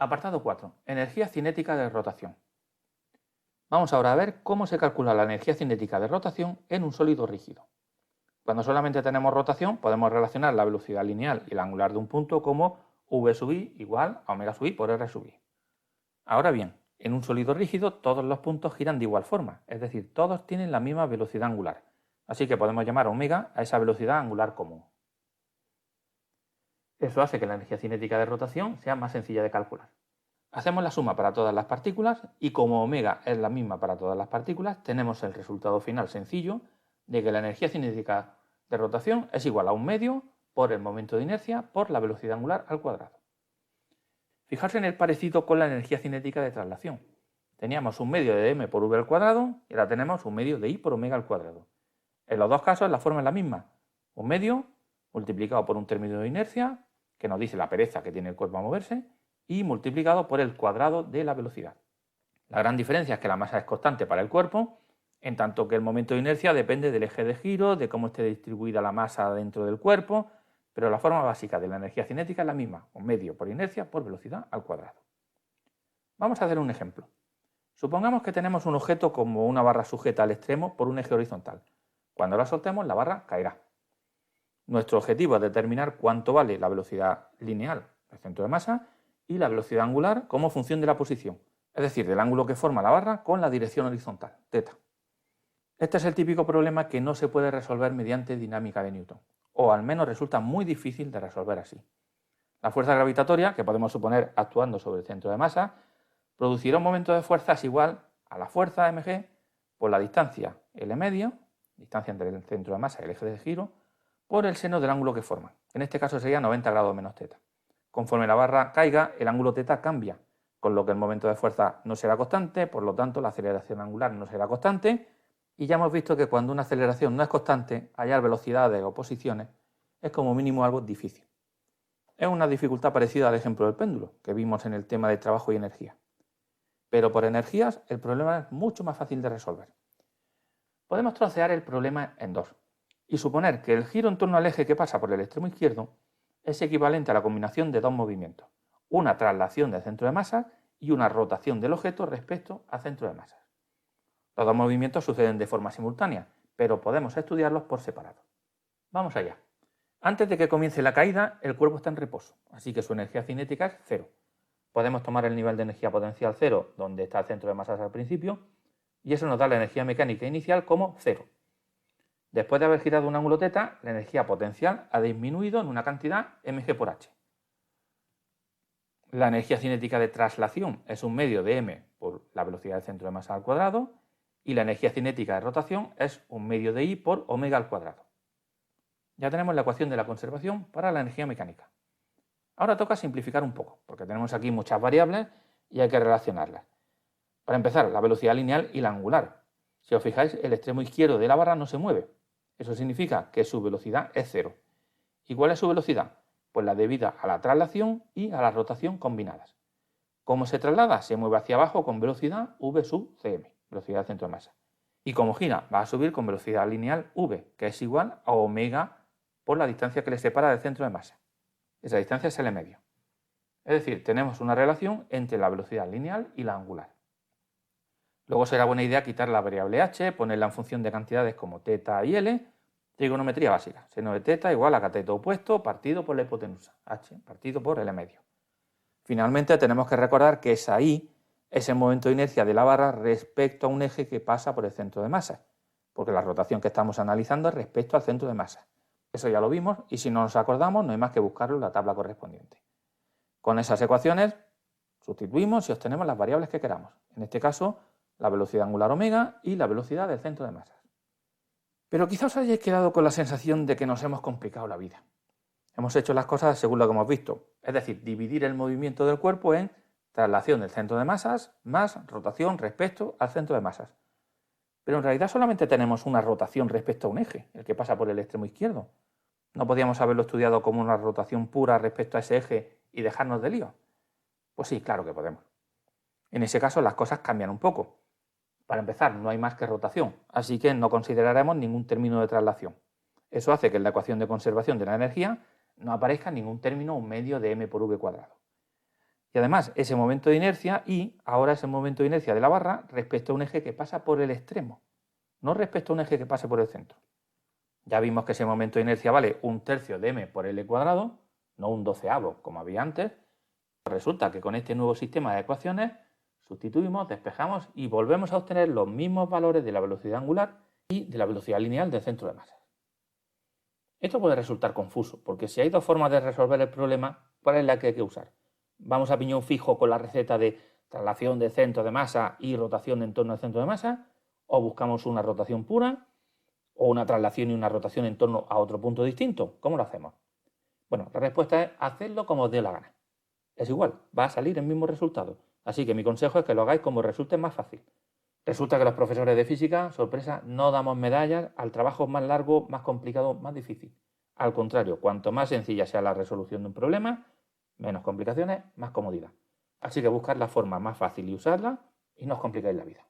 Apartado 4. Energía cinética de rotación. Vamos ahora a ver cómo se calcula la energía cinética de rotación en un sólido rígido. Cuando solamente tenemos rotación, podemos relacionar la velocidad lineal y la angular de un punto como v sub i igual a omega sub i por r sub i. Ahora bien, en un sólido rígido todos los puntos giran de igual forma, es decir, todos tienen la misma velocidad angular. Así que podemos llamar omega a esa velocidad angular común. Eso hace que la energía cinética de rotación sea más sencilla de calcular. Hacemos la suma para todas las partículas y como omega es la misma para todas las partículas, tenemos el resultado final sencillo de que la energía cinética de rotación es igual a 1/2 por el momento de inercia por la velocidad angular al cuadrado. Fijarse en el parecido con la energía cinética de traslación. Teníamos 1/2 de m por v al cuadrado y ahora tenemos 1/2 de i por omega al cuadrado. En los dos casos la forma es la misma. 1/2 multiplicado por un término de inercia, que nos dice la pereza que tiene el cuerpo a moverse, y multiplicado por el cuadrado de la velocidad. La gran diferencia es que la masa es constante para el cuerpo, en tanto que el momento de inercia depende del eje de giro, de cómo esté distribuida la masa dentro del cuerpo, pero la forma básica de la energía cinética es la misma, 1/2 por inercia por velocidad al cuadrado. Vamos a hacer un ejemplo. Supongamos que tenemos un objeto como una barra sujeta al extremo por un eje horizontal. Cuando la soltemos, la barra caerá. Nuestro objetivo es determinar cuánto vale la velocidad lineal del centro de masa y la velocidad angular como función de la posición, es decir, del ángulo que forma la barra con la dirección horizontal, θ. Este es el típico problema que no se puede resolver mediante dinámica de Newton, o al menos resulta muy difícil de resolver así. La fuerza gravitatoria, que podemos suponer actuando sobre el centro de masa, producirá un momento de fuerzas igual a la fuerza mg por la distancia L medio, distancia entre el centro de masa y el eje de giro, por el seno del ángulo que forman. En este caso sería 90 grados menos θ. Conforme la barra caiga, el ángulo θ cambia, con lo que el momento de fuerza no será constante, por lo tanto la aceleración angular no será constante, y ya hemos visto que cuando una aceleración no es constante, hallar velocidades o posiciones es como mínimo algo difícil. Es una dificultad parecida al ejemplo del péndulo, que vimos en el tema de trabajo y energía. Pero por energías el problema es mucho más fácil de resolver. Podemos trocear el problema en dos y suponer que el giro en torno al eje que pasa por el extremo izquierdo es equivalente a la combinación de dos movimientos, una traslación del centro de masa y una rotación del objeto respecto al centro de masa. Los dos movimientos suceden de forma simultánea, pero podemos estudiarlos por separado. Vamos allá. Antes de que comience la caída, el cuerpo está en reposo, así que su energía cinética es cero. Podemos tomar el nivel de energía potencial cero, donde está el centro de masas al principio, y eso nos da la energía mecánica inicial como cero. Después de haber girado un ángulo θ, la energía potencial ha disminuido en una cantidad mg por h. La energía cinética de traslación es 1/2 de m por la velocidad del centro de masa al cuadrado, y la energía cinética de rotación es 1/2 de i por omega al cuadrado. Ya tenemos la ecuación de la conservación para la energía mecánica. Ahora toca simplificar un poco, porque tenemos aquí muchas variables y hay que relacionarlas. Para empezar, la velocidad lineal y la angular. Si os fijáis, el extremo izquierdo de la barra no se mueve. Eso significa que su velocidad es cero. ¿Y cuál es su velocidad? Pues la debida a la traslación y a la rotación combinadas. ¿Cómo se traslada? Se mueve hacia abajo con velocidad v sub cm, velocidad del centro de masa. Y como gira, va a subir con velocidad lineal v, que es igual a omega por la distancia que le separa del centro de masa. Esa distancia es L medio. Es decir, tenemos una relación entre la velocidad lineal y la angular. Luego será buena idea quitar la variable h, ponerla en función de cantidades como θ y L, trigonometría básica, seno de θ igual a cateto opuesto partido por la hipotenusa, h partido por L medio. Finalmente tenemos que recordar que esa i es el momento de inercia de la barra respecto a un eje que pasa por el centro de masa, porque la rotación que estamos analizando es respecto al centro de masa. Eso ya lo vimos y si no nos acordamos no hay más que buscarlo en la tabla correspondiente. Con esas ecuaciones sustituimos y obtenemos las variables que queramos. En este caso, la velocidad angular omega y la velocidad del centro de masas. Pero quizá os hayáis quedado con la sensación de que nos hemos complicado la vida. Hemos hecho las cosas según lo que hemos visto, es decir, dividir el movimiento del cuerpo en traslación del centro de masas más rotación respecto al centro de masas. Pero en realidad solamente tenemos una rotación respecto a un eje, el que pasa por el extremo izquierdo. ¿No podíamos haberlo estudiado como una rotación pura respecto a ese eje y dejarnos de lío? Pues sí, claro que podemos. En ese caso las cosas cambian un poco. Para empezar, no hay más que rotación, así que no consideraremos ningún término de traslación. Eso hace que en la ecuación de conservación de la energía no aparezca ningún término 1/2 de m por v cuadrado. Y además ese momento de inercia y ahora ese momento de inercia de la barra respecto a un eje que pasa por el extremo, no respecto a un eje que pase por el centro. Ya vimos que ese momento de inercia vale 1/3 de m por L cuadrado, no 1/12 como había antes. Resulta que con este nuevo sistema de ecuaciones sustituimos, despejamos y volvemos a obtener los mismos valores de la velocidad angular y de la velocidad lineal del centro de masa. Esto puede resultar confuso, porque si hay dos formas de resolver el problema, ¿cuál es la que hay que usar? ¿Vamos a piñón fijo con la receta de traslación de centro de masa y rotación en torno al centro de masa? ¿O buscamos una rotación pura? ¿O una traslación y una rotación en torno a otro punto distinto? ¿Cómo lo hacemos? Bueno, la respuesta es hacerlo como os dé la gana. Es igual, va a salir el mismo resultado. Así que mi consejo es que lo hagáis como resulte más fácil. Resulta que los profesores de física, sorpresa, no damos medallas al trabajo más largo, más complicado, más difícil. Al contrario, cuanto más sencilla sea la resolución de un problema, menos complicaciones, más comodidad. Así que buscad la forma más fácil y usarla y no os complicáis la vida.